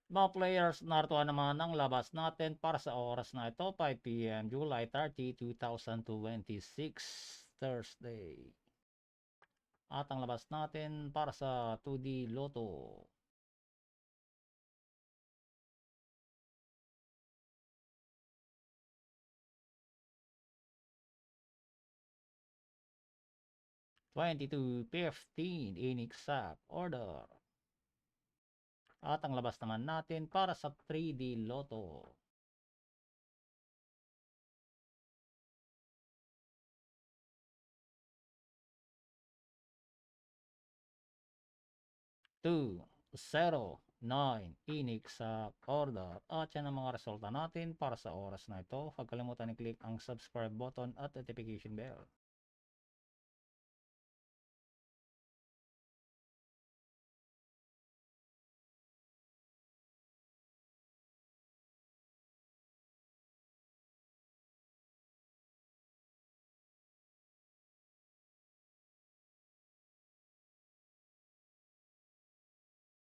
Mga players, narito naman ang labas natin para sa oras na ito, 5 p.m. July 30, 2026, Thursday. At ang labas natin para sa 2D Lotto. 22-15 in exact order. At ang labas naman natin para sa 3D Lotto. 2-0-9 in exact order. At yan ang mga resulta natin para sa oras na ito. Huwag kalimutan i-click ang subscribe button at notification bell.